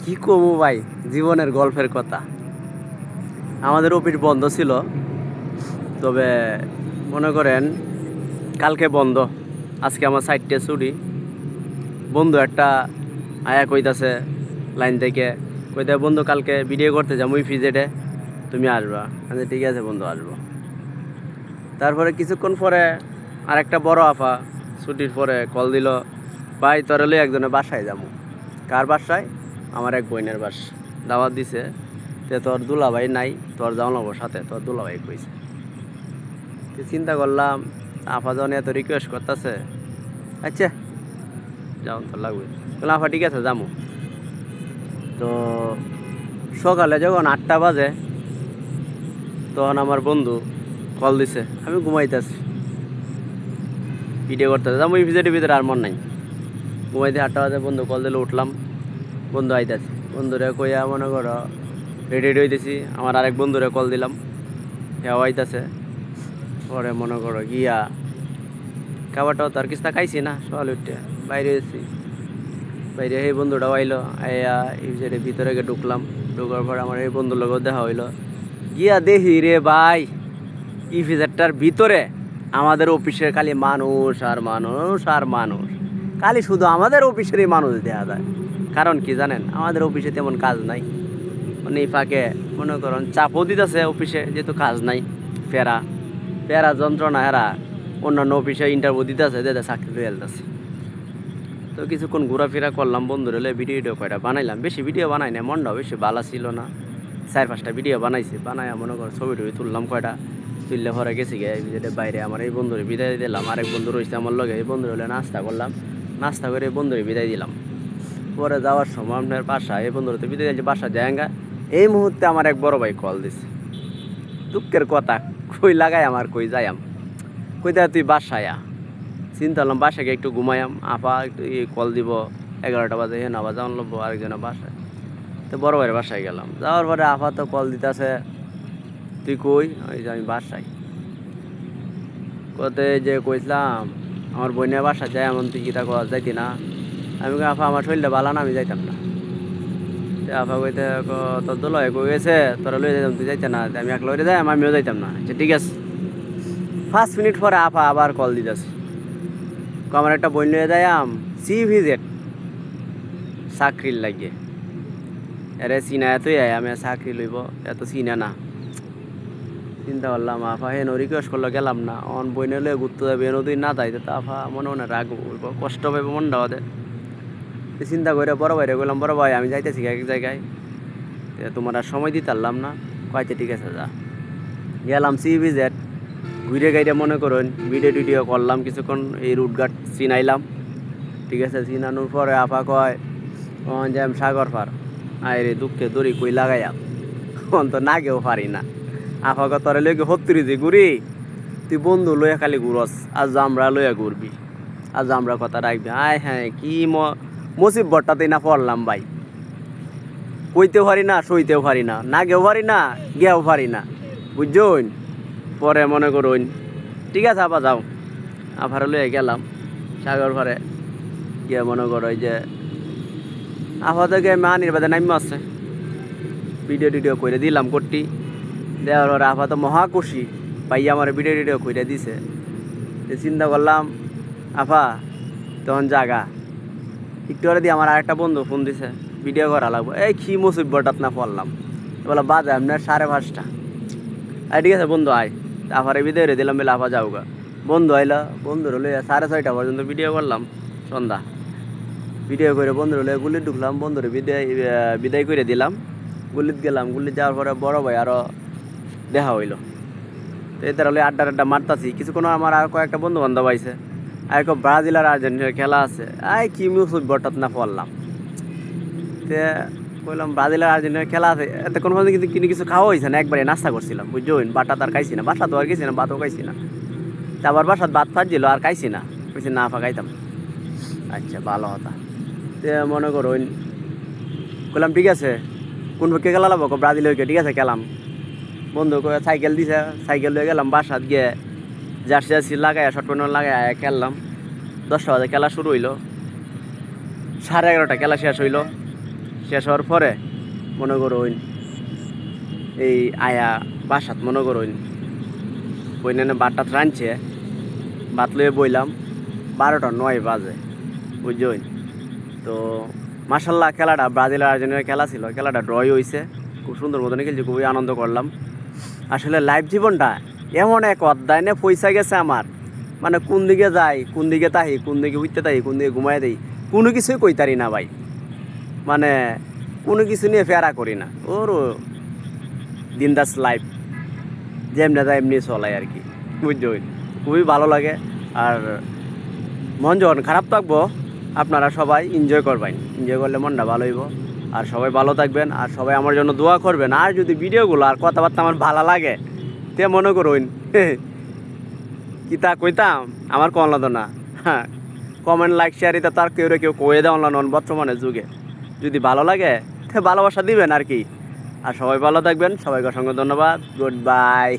কি কমু ভাই, জীবনের গল্পের কথা। আমাদের অফিস বন্ধ ছিল, তবে মনে করেন কালকে বন্ধ, আজকে আমার সাইডটা ছুটি। বন্ধু একটা আয়া কইতাছে লাইন থেকে, কইতে বন্ধু কালকে ভিডিও করতে যাবো ওই ফিজেটে, তুমি আসবা। আচ্ছা ঠিক আছে বন্ধু, আসবো। তারপরে কিছুক্ষণ পরে আরেকটা বড় আফা ছুটির পরে কল দিল, ভাই তোর হলে একজনের বাসায় যাবো। কার বাসায়? আমার এক বোনের বাস, দাওয়াত দিছে। তে তোর দুলাভাই নাই, তোর যাও লাগবো সাথে, তোর দুলাভাই কইছে। তো চিন্তা করলাম, আফা যখন এত রিকোয়েস্ট করতেছে, আচ্ছা যাও তোর লাগবে। বললাম আফা ঠিক আছে যাবো। তো সকালে যখন 8টা বাজে, তখন আমার বন্ধু কল দিছে, আমি ঘুমাইতেছি, ভিডিও করতেছে যাবো। ভিজিটের ভিতরে আর মন নাই, ঘুমাইতে 8টা বাজে বন্ধু কল দিলে উঠলাম। বন্ধু আইতাছি, বন্ধুরে কইয়া মনে করো রেডি রেডি হইতেছি। আমার আরেক বন্ধুরে কল দিলাম, হেও আইতাছে। পরে মনে করো গিয়া খাবারটাও তার কিছু খাইছি না, সকালে উঠে বাইরে এসেছি। বাইরে এই বন্ধুটাও আইলো, আইয়া এই সাইডে ভিতরে গিয়ে ঢুকলাম। ঢুকার পর আমার এই বন্ধুর লোক দেখা হইলো। গিয়া দেখি রে ভাই, ইফিজারটার ভিতরে আমাদের অফিসের খালি মানুষ আর মানুষ আর মানুষ, খালি শুধু আমাদের অফিসেরই মানুষ দেখা যায়। কারণ কি জানেন, আমাদের অফিসে তেমন কাজ নাই। মানে এই ফাঁকে মনে করেন চাপও দিতেছে অফিসে, যেহেতু কাজ নাই। প্যারা প্যারা যন্ত্রণা এরা অন্যান্য অফিসে ইন্টারভিউ দিতেছে, দিতে চাকরি ফেলতেছে। তো কিছুক্ষণ ঘোরাফেরা করলাম, বন্ধুরা ভিডিও কয়টা বানাইলাম। বেশি ভিডিও বানাই না, মনটাও বেশি ভালো ছিল না। 4-5টা ভিডিও বানাইছি, বানাই মনে করো ছবি টবি তুললাম কয়টা। তুললে পরে গেছি গে যেটা বাইরে আমার এই বন্ধুরে বিদায় দিলাম। আরেক বন্ধু রয়েছে আমার লগে, এই বন্ধুর হলে নাস্তা করলাম। নাস্তা করে এই বন্ধুরে বিদায় দিলাম। পরে যাওয়ার সময় আপনার বাসা, এই বন্ধুরা তো বিদায় দিয়েছে, বাসা যায়গা। এই মুহূর্তে আমার এক বড় ভাই কল দিছে। দুঃখের কথা, কই লাগাই আমার কই যাইয়াম, কই দেয় তুই বাসায় আ। চিন্তা করলাম বাসাকে একটু ঘুমাইয়াম, আপা একটু কল দিব 11টা বাজে, না বাজে আনলো আরেকজনের বাসায়। তো বড় ভাইয়ের বাসায় গেলাম, যাওয়ার পরে আপা তো কল দিতেছে, তুই কই? ওই যে আমি বাসায়। কতে যে কইছিলাম আমার বোনের বাসা যাই, এমন তুই কিতা কর যাইতি না? আমি কই আপা আমার শরীরটা ভালো না, আমি যাইতাম না। আপা কইতে তোর দোলয় কই গেছে, তোরা লই যাইতাম, তুই যাইতে না? আমি এক লইতে যাই, আমিও যাইতাম না। আচ্ছা ঠিক আছে। 5 মিনিট পরে আপা আবার কল দিতেছে, আমার একটা বই নিয়ে যাইয়াম সি ভিজেট চাকরির লাগিয়ে। এরে চিনা এতই আমি চাকরি লইব, এত চিনা না। চিন্তা করলাম আফা হেন রিকোয়েস্ট করলো, গেলাম না। অন বই নিলে ঘুরতে যাবে, এন তুই না যাইতে তো আফা মনে মনে রাগ কষ্ট পাইব মনটা ওদের। চিন্তা করে বড় ভাইরে বললাম, বড় ভাই আমি যাইতেছি এক জায়গায়, তোমার আর সময় দিতে পারলাম না। কয়েছে ঠিক আছে যা। গেলাম সি ভিজেট, ঘুরে গাইরে মনে করুন ভিডিও টিডিও করলাম কিছুক্ষণ, এই রুটঘাট চিনাইলাম। ঠিক আছে, চিনানোর পরে আপা কয় যে আমি সাগর পার। আয় রে দুঃখে দড়ি কই লাগাইয়া তো নাগেও পারি না। আপা কয় তোরে লইকে 70 যে ঘুরি, তুই বন্ধু লইয়া খালি ঘুরস, আজ আমরা লইয়া ঘুরবি, আজ আমরা কথা রাখবি। আয় হ্যাঁ, কি মুসিবতটাতেই না পড়লাম ভাই। কইতেও পারি না, সইতেও পারি না, নাগেও পারি না, গেও পারি না, বুঝছেন? পরে মনে করুন ঠিক আছে আপা যাও। আফারে লইয়া গেলাম সাগর পারে। গিয়ে মনে করো যে আপা থেকে মানির বাদে নামি আসছে, ভিডিও টিডিও করে দিলাম করটি। দেওয়ার পরে আপা তো মহা খুশি, পাইয়া আমার ভিডিও টিডিও করে দিছে। চিন্তা করলাম আপা তখন জাগা একটু করে দিয়ে আমার আরেকটা বন্ধু ফোন দিছে, ভিডিও করা লাগবো। এই কি মুসিবটাত না পড়লাম, বলে বাজে আপনার 5:30। আই ঠিক আছে বন্ধু আয়। আফারে ভিডিও রে দিলাম, বলে আপা যাও গা। বন্ধু আইলা, বন্ধুর হলে 6:30 পর্যন্ত ভিডিও করলাম সন্ধ্যা। ভিডিও করে বন্ধুর হলে গুলিত ঢুকলাম, বন্ধুরে বিদায় করে দিলাম। গুলিত গেলাম, গুলিত যাওয়ার পরে বড় ভাই আরও দেখা হইলো। তো এদের হলে আড্ডা আড্ডা মারতাছি কিছুক্ষণ। আমার আর কয়েকটা বন্ধু বান্ধব আইছে, আর ব্রাজিল আর আর্জেন্টিনার খেলা আছে। আই কি মুসিবটাত না পড়লাম। তে বললাম ব্রাজিল আর আর্জেন্টিনার খেলা আছে, এতক্ষণ পর্যন্ত কিন্তু কিনে কিছু খাওয়া হয়েছে না, একবারে নাস্তা করছিলাম বুঝছেন। বাটা তো আর খাইছি না, বাসা তো আর গেছি না, ভাতও খাইছি না। তা আবার বাসাত ভাত ফাটছিল আর খাইছি না, বলছি না আপা খাইতাম। আচ্ছা ভালো কথা। তে মনে করুন বললাম ঠিক আছে, কোন পক্ষে খেলা লাগবো? ব্রাজিল হইকে, ঠিক আছে খেলাম। বন্ধু সাইকেল দিছে, সাইকেল লয়ে গেলাম বাসাত গিয়ে জার্সি জার্সি লাগাই শর্ট প্যান্ট লাগাই খেললাম। 10টা বাজে খেলা শুরু হইলো, 11:30 খেলা শেষ হইলো। শেষ হওয়ার পরে মনে করুন এই আয়া বাসাত মনে করুন বইনে বাটটাত রাঁধছে, ভাত লয়ে বইলাম 12টা 9 বাজে বুঝছেন। তো মার্শাল্লাহ খেলাটা ব্রাজিল আর আর্জেন্টিনার খেলা ছিল, খেলাটা ড্রই হয়েছে, খুব সুন্দর মতনই খেলছি, খুবই আনন্দ করলাম। আসলে লাইফ জীবনটা এমন এক অধ্যায় নিয়ে পয়সা গেছে আমার, মানে কোন দিকে যাই, কোন দিকে তাহি, কোন দিকে উঠতে তাহি, কোন দিকে ঘুমাই দেই, কোনো কিছুই কইতারি না ভাই। মানে কোনো কিছু নিয়ে ফেরা করি না, ওর দিনদাস লাইফ যেমনি যায় এমনি চলাই আর কি, বুঝছো। খুবই ভালো লাগে। আর মন যখন খারাপ থাকবো আপনারা সবাই এনজয় করবেন, এনজয় করলে মনটা ভালো হইব। আর সবাই ভালো থাকবেন, আর সবাই আমার জন্য দোয়া করবেন। আর যদি ভিডিওগুলো আর কথাবার্তা আমার ভালো লাগে তে মনে করুন কি তা কইতাম আমার কন লাগতো না। হ্যাঁ, কমেন্ট লাইক শেয়ার এটা তার কেউ কয়ে দেওয়া নন বর্তমানে যুগে। যদি ভালো লাগে তে ভালোবাসা দিবেন আর কি। আর সবাই ভালো থাকবেন, সবাইকে অসংখ্য ধন্যবাদ, গুড বাই।